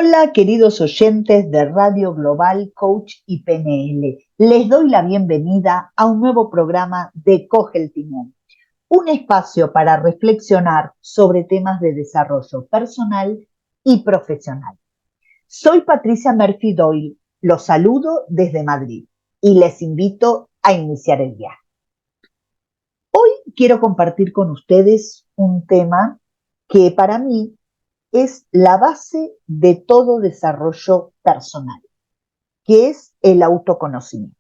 Hola, queridos oyentes de Radio Global Coach y PNL. Les doy la bienvenida a un nuevo programa de Coge el Timón, un espacio para reflexionar sobre temas de desarrollo personal y profesional. Soy Patricia Murphy Doyle, los saludo desde Madrid y les invito a iniciar el viaje. Hoy quiero compartir con ustedes un tema que para mí es la base de todo desarrollo personal, que es el autoconocimiento.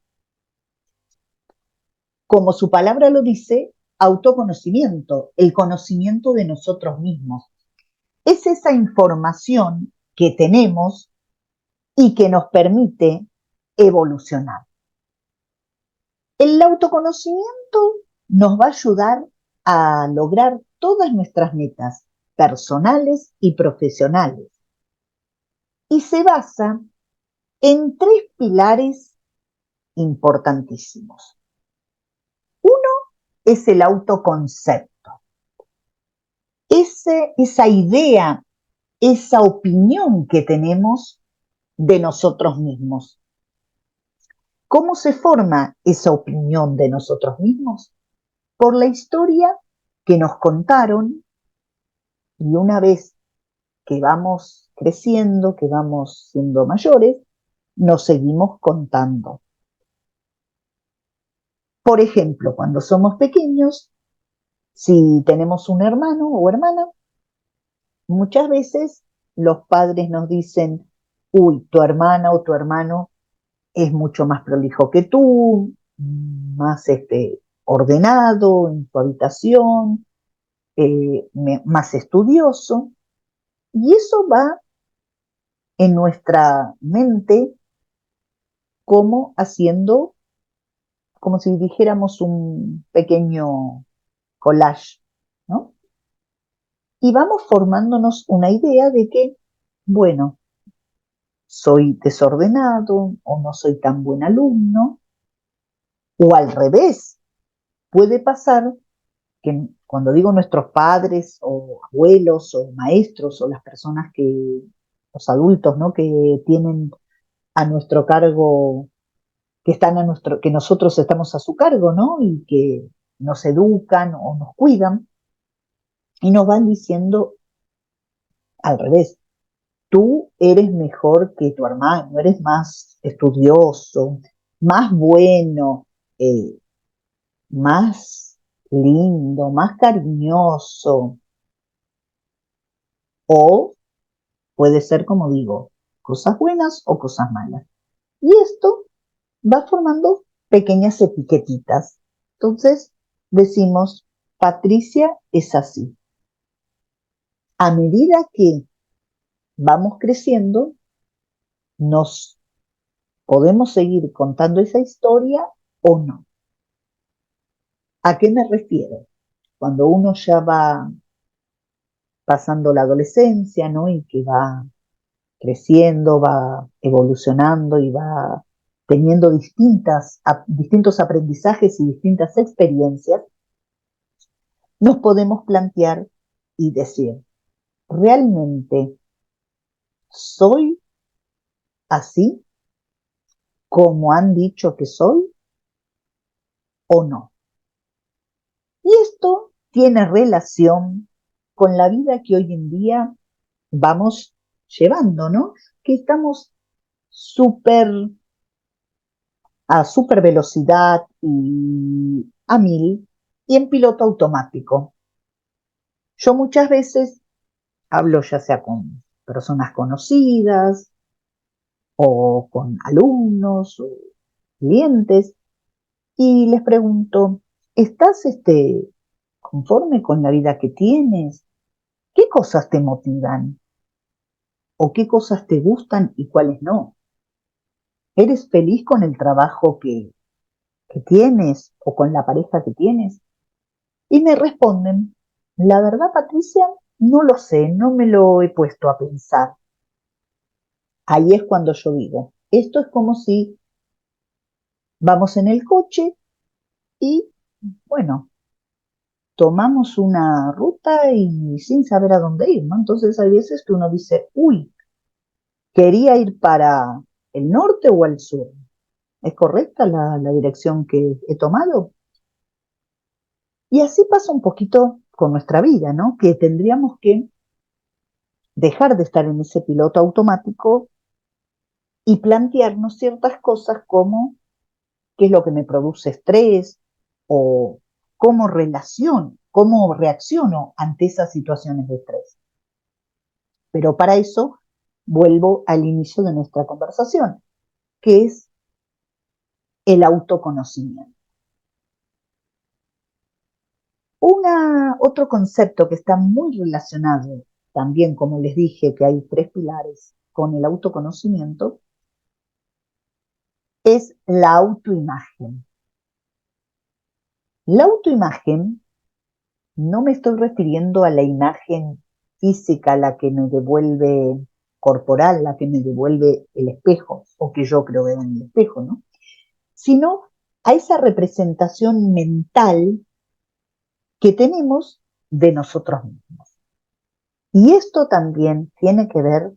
Como su palabra lo dice, autoconocimiento, el conocimiento de nosotros mismos. Es esa información que tenemos y que nos permite evolucionar. El autoconocimiento nos va a ayudar a lograr todas nuestras metas personales y profesionales. Y se basa en tres pilares importantísimos. Uno es el autoconcepto, esa idea, esa opinión que tenemos de nosotros mismos. ¿Cómo se forma esa opinión de nosotros mismos? Por la historia que nos contaron, y una vez que vamos creciendo, que vamos siendo mayores, nos seguimos contando. Por ejemplo, cuando somos pequeños, si tenemos un hermano o hermana, muchas veces los padres nos dicen, uy, tu hermana o tu hermano es mucho más prolijo que tú, más ordenado en tu habitación, más estudioso. Y eso va en nuestra mente como haciendo, como si dijéramos un pequeño collage, ¿no? Y vamos formándonos una idea de que, bueno, soy desordenado o no soy tan buen alumno, o al revés, puede pasar que cuando digo nuestros padres o abuelos o maestros o las personas los adultos, ¿no? Que tienen a nuestro cargo, que nosotros estamos a su cargo, ¿no? Y que nos educan o nos cuidan y nos van diciendo al revés. Tú eres mejor que tu hermano, eres más estudioso, más bueno, eh, más lindo, más cariñoso. O puede ser, como digo, cosas buenas o cosas malas. Y esto va formando pequeñas etiquetitas. Entonces decimos, Patricia es así. A medida que vamos creciendo, nos podemos seguir contando esa historia o no. ¿A qué me refiero? Cuando uno ya va pasando la adolescencia, ¿no? Y que va creciendo, va evolucionando y va teniendo distintos aprendizajes y distintas experiencias, nos podemos plantear y decir, ¿realmente soy así como han dicho que soy o no? Y esto tiene relación con la vida que hoy en día vamos llevando, ¿no? Que estamos súper a súper velocidad y a mil y en piloto automático. Yo muchas veces hablo ya sea con personas conocidas o con alumnos o clientes y les pregunto, ¿estás conforme con la vida que tienes? ¿Qué cosas te motivan? ¿O qué cosas te gustan y cuáles no? ¿Eres feliz con el trabajo que tienes o con la pareja que tienes? Y me responden, la verdad, Patricia, no lo sé, no me lo he puesto a pensar. Ahí es cuando yo digo, esto es como si vamos en el coche y, bueno, tomamos una ruta y sin saber a dónde ir, ¿no? Entonces hay veces que uno dice, uy, ¿Quería ir para el norte o al sur? ¿Es correcta la dirección que he tomado? Y así pasa un poquito con nuestra vida, ¿no? Que tendríamos que dejar de estar en ese piloto automático y plantearnos ciertas cosas como qué es lo que me produce estrés o cómo reacciono ante esas situaciones de estrés. Pero para eso vuelvo al inicio de nuestra conversación, que es el autoconocimiento. Otro concepto que está muy relacionado, también como les dije que hay tres pilares con el autoconocimiento, es la autoimagen. La autoimagen no me estoy refiriendo a la imagen física, la que me devuelve corporal, la que me devuelve el espejo, o que yo creo ver en el espejo, ¿no? Sino a esa representación mental que tenemos de nosotros mismos. Y esto también tiene que ver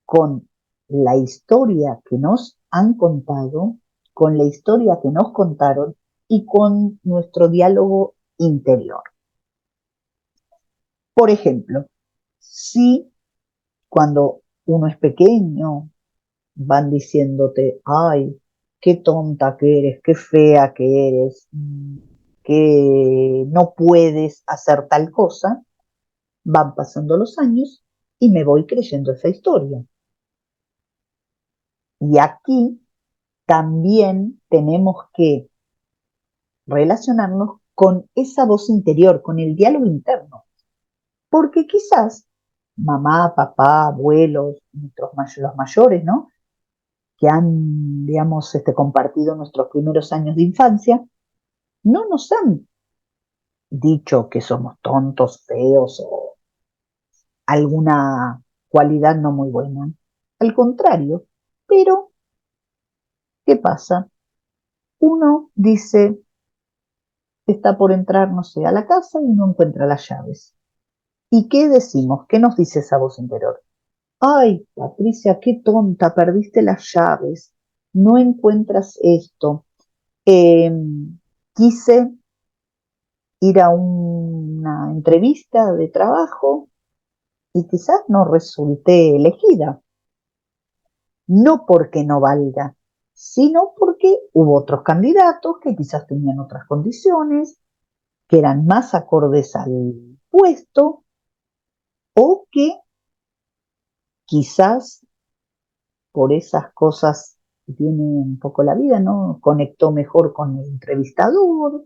con la historia que nos han contado, con la historia que nos contaron y con nuestro diálogo interior. Por ejemplo, si cuando uno es pequeño van diciéndote, ay, qué tonta que eres, qué fea que eres, que no puedes hacer tal cosa, van pasando los años y me voy creyendo esa historia. Y aquí también tenemos que relacionarnos con esa voz interior, con el diálogo interno, porque quizás mamá, papá, abuelos, los mayores, ¿no? Que han, digamos, compartido nuestros primeros años de infancia, no nos han dicho que somos tontos, feos o alguna cualidad no muy buena. Al contrario, pero ¿qué pasa? Uno dice, está por entrar, no sé, a la casa y no encuentra las llaves. ¿Y qué decimos? ¿Qué nos dice esa voz interior? Ay, Patricia, qué tonta, perdiste las llaves, no encuentras esto. Eh, quise ir a una entrevista de trabajo y quizás no resulté elegida. No porque no valga, sino porque hubo otros candidatos que quizás tenían otras condiciones, que eran más acordes al puesto o que quizás por esas cosas que tiene un poco la vida, ¿no? Conectó mejor con el entrevistador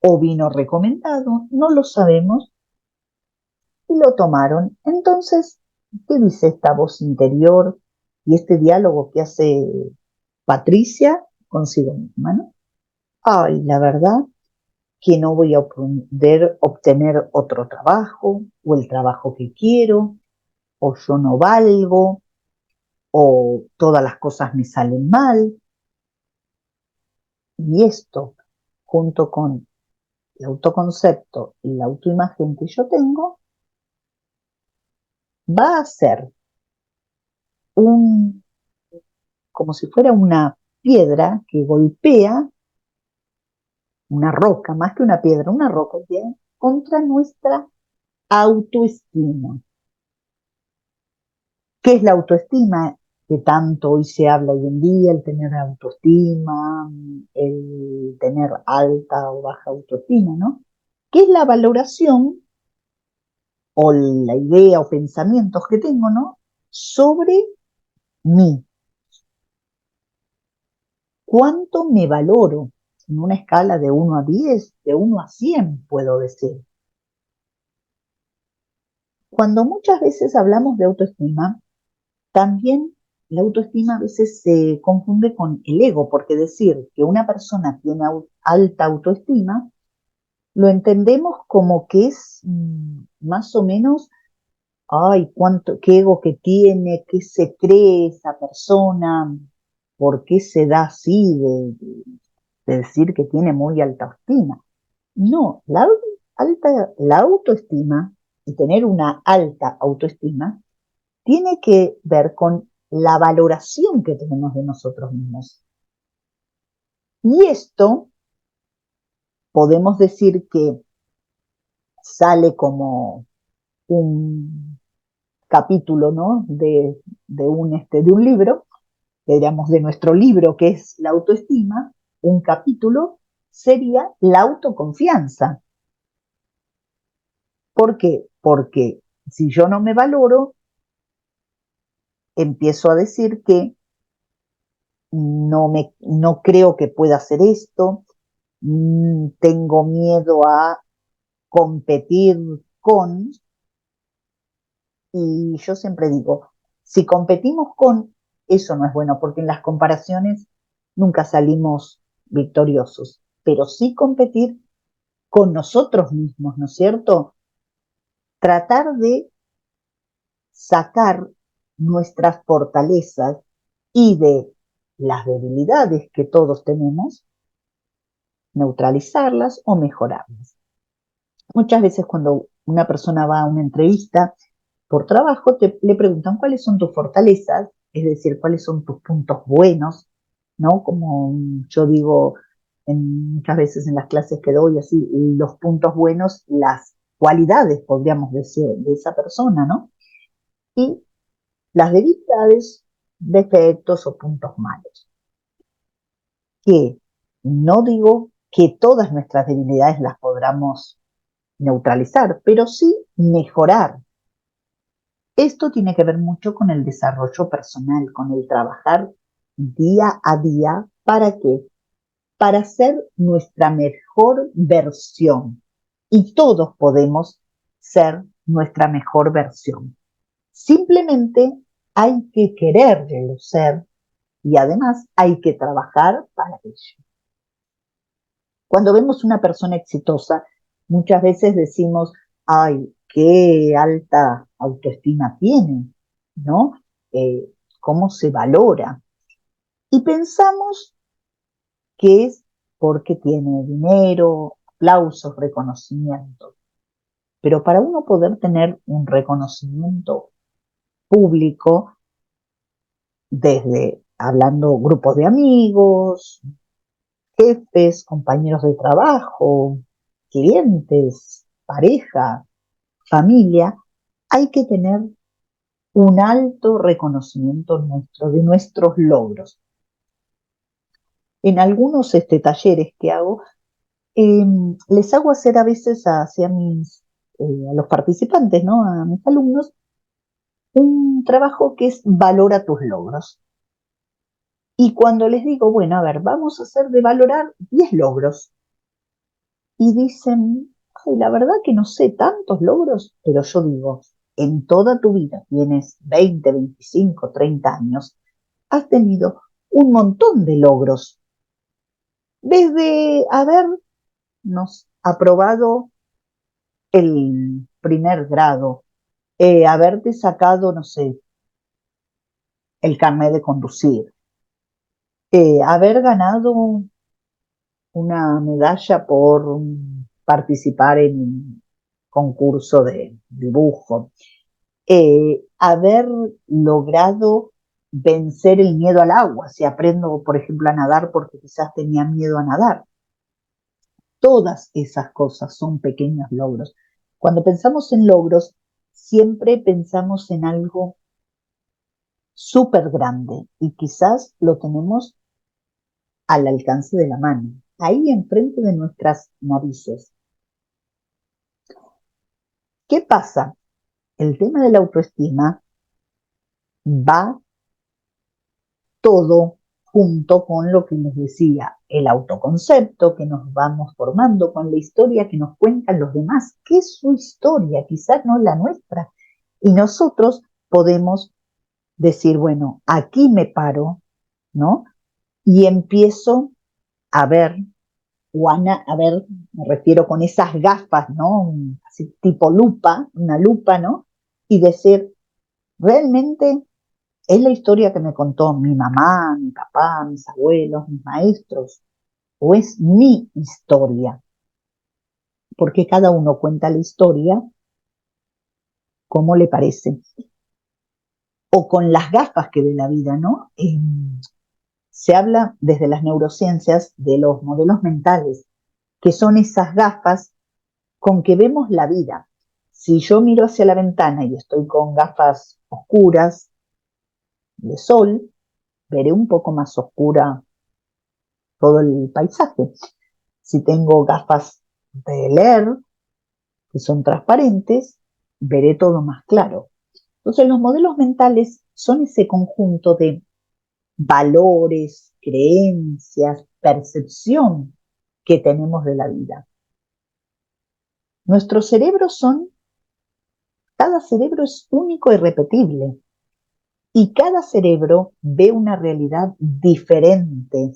o vino recomendado, no lo sabemos, y lo tomaron. Entonces, ¿qué dice esta voz interior y este diálogo que hace Patricia consigo misma, ¿no? Ay, la verdad que no voy a poder obtener otro trabajo o el trabajo que quiero, o yo no valgo, o todas las cosas me salen mal. Y esto, junto con el autoconcepto y la autoimagen que yo tengo, va a ser un, como si fuera una piedra que golpea una roca, más que una piedra, una roca, ¿bien? Contra nuestra autoestima. ¿Qué es la autoestima? Que tanto hoy se habla hoy en día, el tener autoestima, el tener alta o baja autoestima, ¿no? ¿Qué es la valoración o la idea o pensamientos que tengo, ¿no? Sobre mí? ¿Cuánto me valoro? En una escala de 1 a 10, de 1 a 100, puedo decir. Cuando muchas veces hablamos de autoestima, también la autoestima a veces se confunde con el ego, porque decir que una persona tiene alta autoestima, lo entendemos como que es más o menos, ay, qué ego que tiene, qué se cree esa persona, por qué se da así de decir que tiene muy alta autoestima. No, la autoestima y tener una alta autoestima tiene que ver con la valoración que tenemos de nosotros mismos. Y esto podemos decir que sale como un capítulo, ¿no? de un libro, digamos, de nuestro libro que es la autoestima, un capítulo sería la autoconfianza. ¿Por qué? Porque si yo no me valoro, empiezo a decir que no creo que pueda hacer esto, tengo miedo a competir con, y yo siempre digo, si competimos con, eso no es bueno, porque en las comparaciones nunca salimos victoriosos, pero sí competir con nosotros mismos, ¿no es cierto? Tratar de sacar nuestras fortalezas y de las debilidades que todos tenemos, neutralizarlas o mejorarlas. Muchas veces cuando una persona va a una entrevista por trabajo, le preguntan cuáles son tus fortalezas, es decir, cuáles son tus puntos buenos, ¿no? Como yo digo muchas veces en las clases que doy, así, los puntos buenos, las cualidades, podríamos decir, de esa persona, ¿no? Y las debilidades, defectos o puntos malos. Que no digo que todas nuestras debilidades las podamos neutralizar, pero sí mejorar. Esto tiene que ver mucho con el desarrollo personal, con el trabajar día a día. ¿Para qué? Para ser nuestra mejor versión. Y todos podemos ser nuestra mejor versión. Simplemente hay que quererlo ser y además hay que trabajar para ello. Cuando vemos una persona exitosa, muchas veces decimos, ay, qué alta autoestima tiene, ¿no? ¿Cómo se valora? Y pensamos que es porque tiene dinero, aplausos, reconocimiento. Pero para uno poder tener un reconocimiento público, desde hablando grupos de amigos, jefes, compañeros de trabajo, clientes, pareja, familia, hay que tener un alto reconocimiento nuestro, de nuestros logros. En algunos talleres que hago, les hago hacer a veces hacia a los participantes, ¿no? A mis alumnos, un trabajo que es valora tus logros. Y cuando les digo, bueno, a ver, vamos a hacer de valorar 10 logros. Y dicen, ay, la verdad que no sé tantos logros, pero yo digo, en toda tu vida, tienes 20, 25, 30 años, has tenido un montón de logros. Desde habernos aprobado el primer grado, haberte sacado, no sé, el carnet de conducir, haber ganado una medalla por participar en un concurso de dibujo, haber logrado vencer el miedo al agua, si aprendo, por ejemplo, a nadar porque quizás tenía miedo a nadar. Todas esas cosas son pequeños logros. Cuando pensamos en logros, siempre pensamos en algo súper grande y quizás lo tenemos al alcance de la mano, ahí enfrente de nuestras narices. ¿Qué pasa? El tema de la autoestima va todo junto con lo que les decía, el autoconcepto que nos vamos formando, con la historia que nos cuentan los demás, que es su historia, quizás no la nuestra. Y nosotros podemos decir, bueno, aquí me paro, ¿no? Y empiezo a ver, a ver, me refiero con esas gafas, ¿no? Así tipo lupa, una lupa, ¿no? Y decir, realmente es la historia que me contó mi mamá, mi papá, mis abuelos, mis maestros, o es mi historia, porque cada uno cuenta la historia como le parece. o con las gafas que ve la vida, ¿no? Se habla desde las neurociencias de los modelos mentales, que son esas gafas con que vemos la vida. Si yo miro hacia la ventana y estoy con gafas oscuras de sol, veré un poco más oscura todo el paisaje. Si tengo gafas de leer, que son transparentes, veré todo más claro. Entonces, los modelos mentales son ese conjunto de valores, creencias, percepción que tenemos de la vida. Nuestros cerebros cada cerebro es único y repetible, y cada cerebro ve una realidad diferente.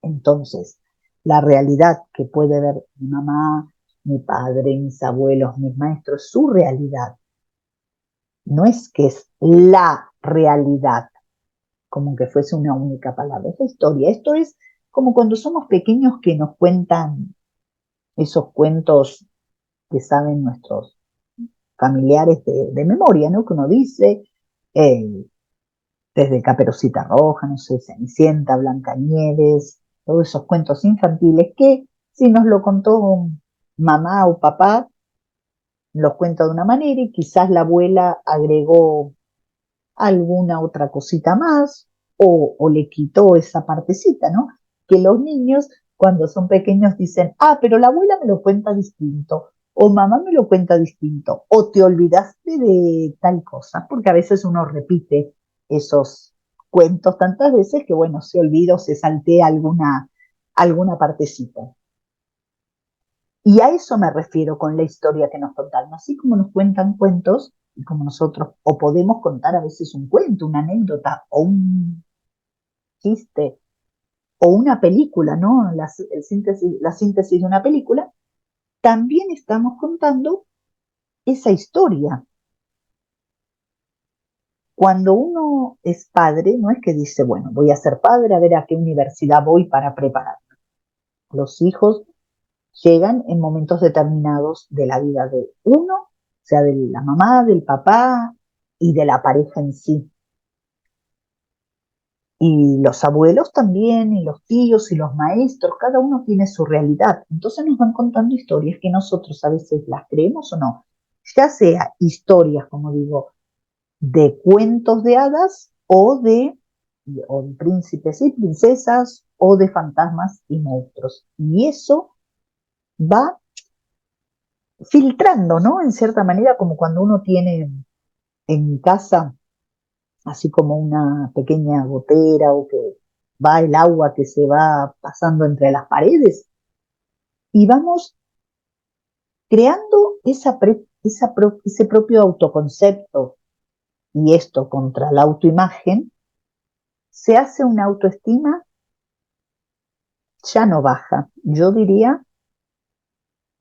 Entonces, la realidad que puede ver mi mamá, mi padre, mis abuelos, mis maestros, su realidad, no es que es la realidad, como que fuese una única palabra, es la historia. Esto es como cuando somos pequeños que nos cuentan esos cuentos que saben nuestros familiares de memoria, ¿no? Que uno dice, eh, desde Caperucita Roja, no sé, Cenicienta, Blancanieves, todos esos cuentos infantiles que si nos lo contó mamá o papá, los cuenta de una manera y quizás la abuela agregó alguna otra cosita más o le quitó esa partecita, ¿no? Que los niños cuando son pequeños dicen, ah, pero la abuela me lo cuenta distinto, o mamá me lo cuenta distinto, o te olvidaste de tal cosa, porque a veces uno repite esos cuentos tantas veces que, bueno, se olvida o se saltea alguna partecita. Y a eso me refiero con la historia que nos contaron. Así como nos cuentan cuentos, y como nosotros, o podemos contar a veces un cuento, una anécdota, o un chiste, o una película, ¿no? La síntesis de una película, también estamos contando esa historia. Cuando uno es padre, no es que dice, bueno, voy a ser padre, a ver a qué universidad voy para prepararme. Los hijos llegan en momentos determinados de la vida de uno, o sea, de la mamá, del papá y de la pareja en sí. Y los abuelos también, y los tíos y los maestros, cada uno tiene su realidad. Entonces nos van contando historias que nosotros a veces las creemos o no. Ya sea historias, como digo, de cuentos de hadas o de príncipes y princesas o de fantasmas y monstruos. Y eso va filtrando, ¿no? En cierta manera, como cuando uno tiene en casa así como una pequeña gotera o que va el agua que se va pasando entre las paredes y vamos creando ese propio autoconcepto y esto contra la autoimagen, se hace una autoestima ya no baja, yo diría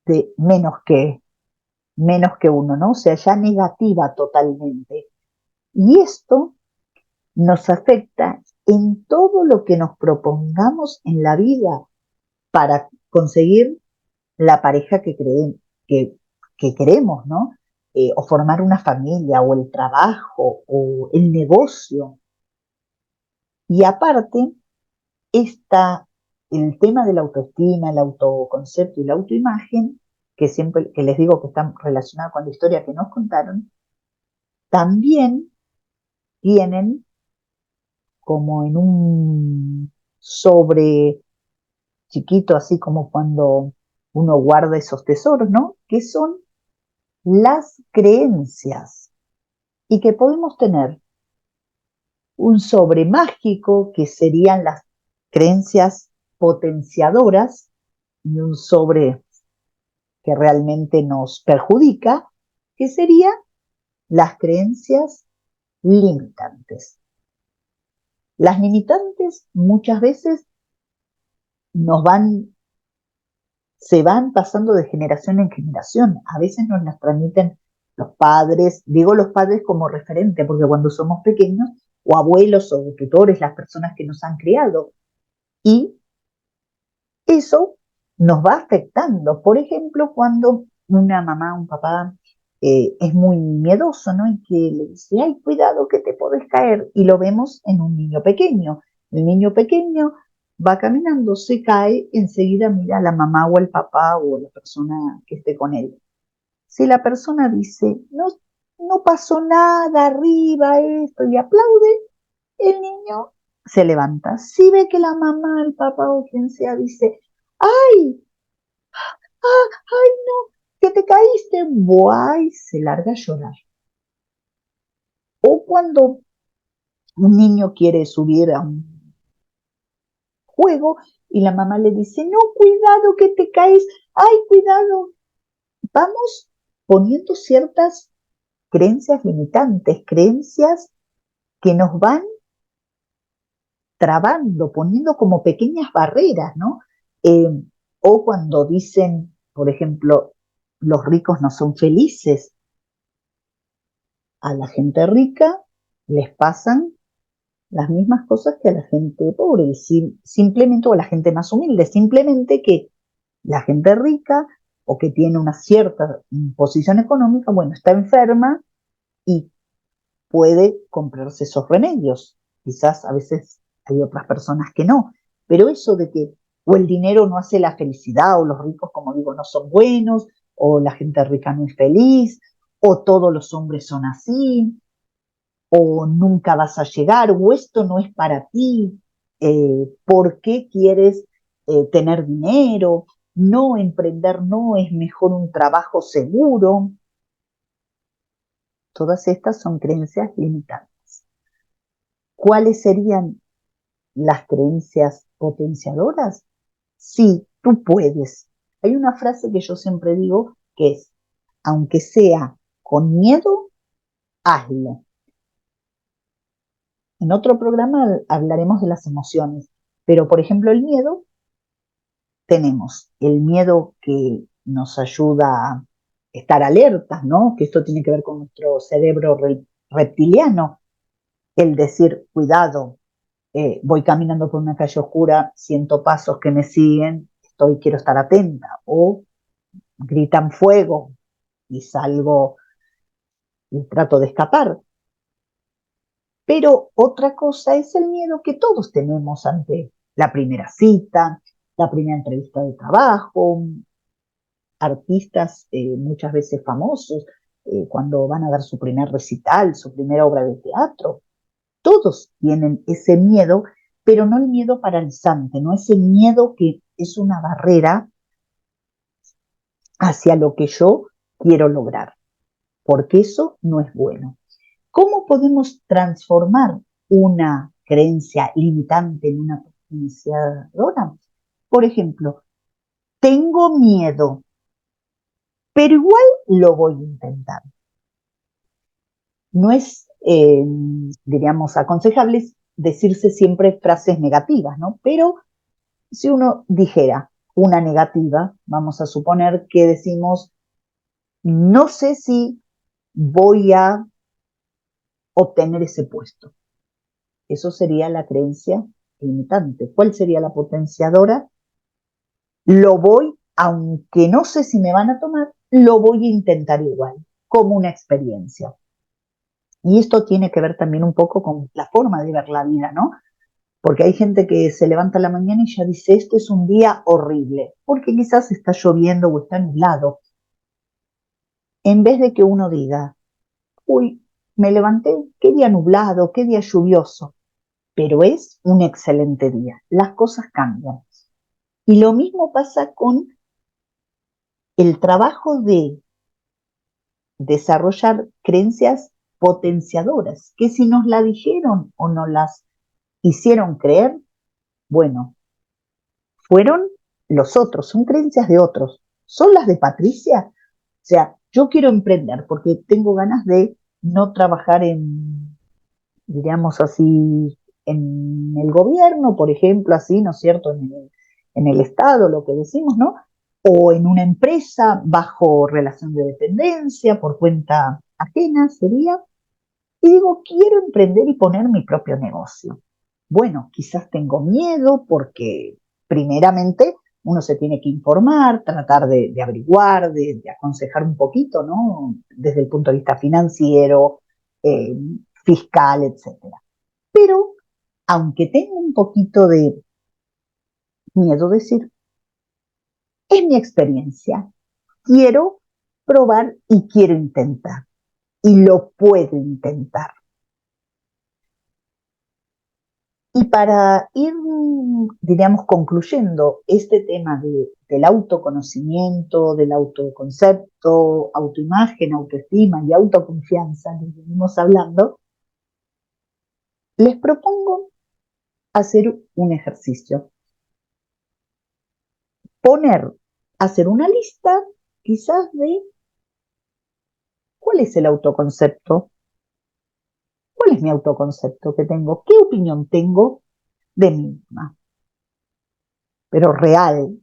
de menos que uno, ¿no? O sea, ya negativa totalmente. Y esto nos afecta en todo lo que nos propongamos en la vida para conseguir la pareja que, que queremos, ¿no? O formar una familia, o el trabajo, o el negocio. Y aparte, está el tema de la autoestima, el autoconcepto y la autoimagen, que siempre que les digo que están relacionados con la historia que nos contaron, también tienen como en un sobre chiquito, así como cuando uno guarda esos tesoros, ¿no? Que son las creencias y que podemos tener un sobre mágico que serían las creencias potenciadoras y un sobre que realmente nos perjudica, que serían las creencias limitantes. Las limitantes muchas veces nos van se van pasando de generación en generación. A veces nos las transmiten los padres, digo los padres como referente, porque cuando somos pequeños, o abuelos o tutores, las personas que nos han criado, y eso nos va afectando. Por ejemplo, cuando una mamá, un papá es muy miedoso, ¿no? Y que le dice, ay, cuidado que te podés caer. Y lo vemos en un niño pequeño. El niño pequeño va caminando, se cae, enseguida mira a la mamá o al papá o la persona que esté con él. Si la persona dice, no, no pasó nada, arriba esto, y aplaude, el niño se levanta. Si ve que la mamá, el papá o quien sea dice, ay, ay, no, que te caíste, guay, se larga a llorar. O cuando un niño quiere subir a un juego y la mamá le dice, no, cuidado que te caes, ay, cuidado. Vamos poniendo ciertas creencias limitantes, creencias que nos van trabando, poniendo como pequeñas barreras, ¿no? Eh, o cuando dicen, por ejemplo, los ricos no son felices, a la gente rica les pasan las mismas cosas que a la gente pobre, simplemente, o a la gente más humilde, simplemente que la gente rica o que tiene una cierta posición económica, bueno, está enferma y puede comprarse esos remedios. Quizás a veces hay otras personas que no, pero eso de que o el dinero no hace la felicidad, o los ricos, como digo, no son buenos, o la gente rica no es feliz, o todos los hombres son así, o nunca vas a llegar, o esto no es para ti, ¿por qué quieres tener dinero? No, emprender no, es mejor un trabajo seguro. Todas estas son creencias limitantes. ¿Cuáles serían las creencias potenciadoras? Sí, tú puedes. Hay una frase que yo siempre digo que es, aunque sea con miedo, hazlo. En otro programa hablaremos de las emociones, pero por ejemplo el miedo, tenemos el miedo que nos ayuda a estar alertas, ¿no? Que esto tiene que ver con nuestro cerebro reptiliano, el decir, cuidado, voy caminando por una calle oscura, siento pasos que me siguen, quiero estar atenta, o gritan fuego y salgo y trato de escapar. Pero otra cosa es el miedo que todos tenemos ante la primera cita, la primera entrevista de trabajo, artistas muchas veces famosos, cuando van a dar su primer recital, su primera obra de teatro. Todos tienen ese miedo, pero no el miedo paralizante, no ese miedo que es una barrera hacia lo que yo quiero lograr, porque eso no es bueno. ¿Cómo podemos transformar una creencia limitante en una potenciadora? Por ejemplo, tengo miedo, pero igual lo voy a intentar. No es, diríamos, aconsejable decirse siempre frases negativas, ¿no? Pero si uno dijera una negativa, vamos a suponer que decimos, no sé si voy a obtener ese puesto. Eso sería la creencia limitante. ¿Cuál sería la potenciadora? Lo voy, aunque no sé si me van a tomar, lo voy a intentar igual, como una experiencia. Y esto tiene que ver también un poco con la forma de ver la vida, ¿no? Porque hay gente que se levanta a la mañana y ya dice, este es un día horrible, porque quizás está lloviendo o está nublado. En vez de que uno diga, uy, me levanté, qué día nublado, qué día lluvioso, pero es un excelente día, las cosas cambian. Y lo mismo pasa con el trabajo de desarrollar creencias potenciadoras, que si nos la dijeron o nos las hicieron creer, bueno, fueron los otros, son creencias de otros. ¿Son las de Patricia? O sea, yo quiero emprender porque tengo ganas de no trabajar en, diríamos así, en el gobierno, por ejemplo, así, ¿no es cierto? En el Estado, lo que decimos, ¿no? O en una empresa bajo relación de dependencia, por cuenta ajena sería. Y digo, quiero emprender y poner mi propio negocio. Bueno, quizás tengo miedo porque primeramente uno se tiene que informar, tratar de averiguar, de aconsejar un poquito, ¿no? Desde el punto de vista financiero, eh, fiscal, etcétera. Pero, aunque tengo un poquito de miedo, decir, es mi experiencia, quiero probar y quiero intentar, y lo puedo intentar. Y para ir, diríamos, concluyendo este tema del autoconocimiento, del autoconcepto, autoimagen, autoestima y autoconfianza que venimos hablando, les propongo hacer un ejercicio. Hacer una lista quizás de cuál es el autoconcepto, cuál es mi autoconcepto que tengo, qué opinión tengo de mí misma, pero real,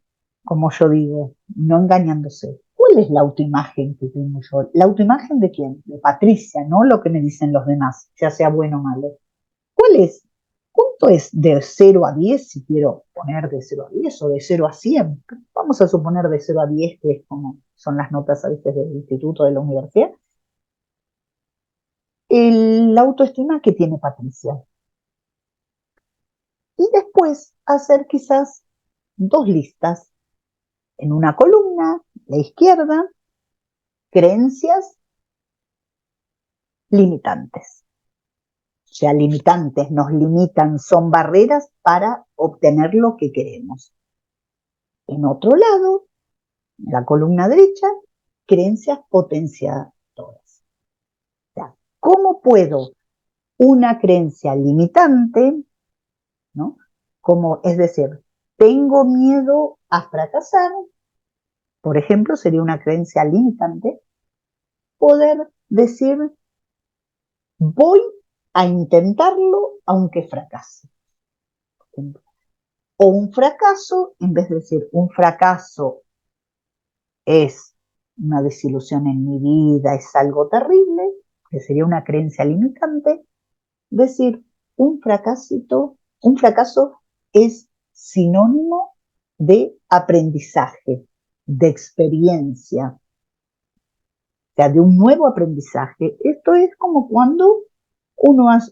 como yo digo, no engañándose. ¿Cuál es la autoimagen que tengo yo? ¿La autoimagen de quién? De Patricia, no lo que me dicen los demás, ya sea bueno o malo. ¿Cuál es? ¿Cuánto es de 0 a 10, si quiero poner de 0 a 10 o de 0 a 100? Vamos a suponer de 0 a 10, que es como son las notas a veces del instituto, de la universidad. La autoestima que tiene Patricia. Y después hacer quizás 2 listas. En una columna, la izquierda, creencias limitantes. O sea, limitantes nos limitan, son barreras para obtener lo que queremos. En otro lado, en la columna derecha, creencias potenciadoras. O sea, ¿cómo puedo una creencia limitante, ¿no? Como, es decir, tengo miedo a fracasar, por ejemplo, sería una creencia limitante, poder decir, voy a intentarlo aunque fracase. O un fracaso, en vez de decir un fracaso es una desilusión en mi vida, es algo terrible, que sería una creencia limitante, decir un fracaso es sinónimo de aprendizaje, de experiencia, o sea, de un nuevo aprendizaje. Esto es como cuando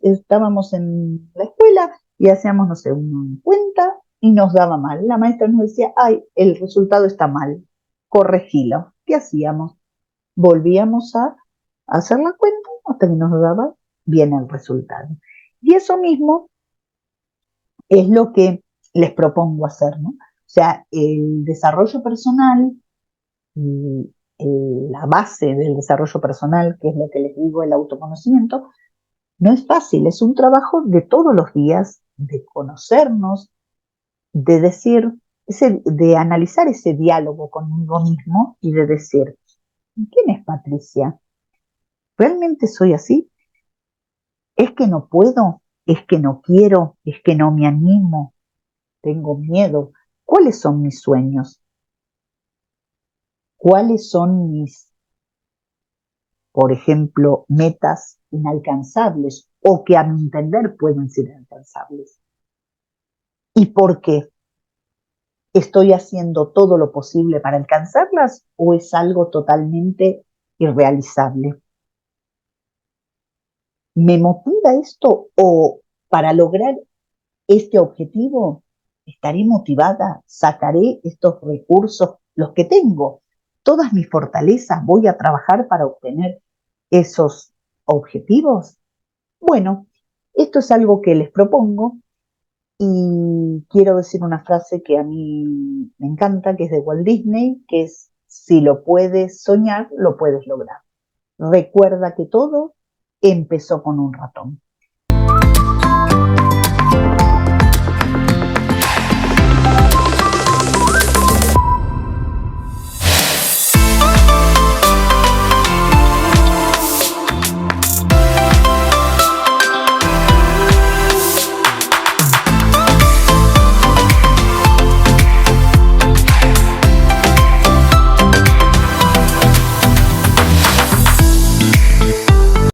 estábamos en la escuela y hacíamos, no sé, una cuenta y nos daba mal. La maestra nos decía, ay, el resultado está mal, corregilo. ¿Qué hacíamos? Volvíamos a hacer la cuenta hasta que nos daba bien el resultado. Y eso mismo es lo que les propongo hacer, ¿no? O sea, el desarrollo personal, y la base del desarrollo personal, que es lo que les digo, el autoconocimiento, no es fácil, es un trabajo de todos los días, de conocernos, de decir, de analizar ese diálogo conmigo mismo y de decir, ¿quién es Patricia? ¿Realmente soy así? ¿Es que no puedo? ¿Es que no quiero? ¿Es que no me animo? ¿Tengo miedo? ¿Cuáles son mis sueños? ¿Cuáles son mis, por ejemplo, metas inalcanzables o que a mi entender pueden ser inalcanzables? ¿Y por qué? ¿Estoy haciendo todo lo posible para alcanzarlas o es algo totalmente irrealizable? ¿Me motiva esto o para lograr este objetivo estaré motivada, sacaré estos recursos, los que tengo, todas mis fortalezas, voy a trabajar para obtener esos objetivos? Bueno, esto es algo que les propongo y quiero decir una frase que a mí me encanta, que es de Walt Disney, que es, si lo puedes soñar, lo puedes lograr. Recuerda que todo empezó con un ratón.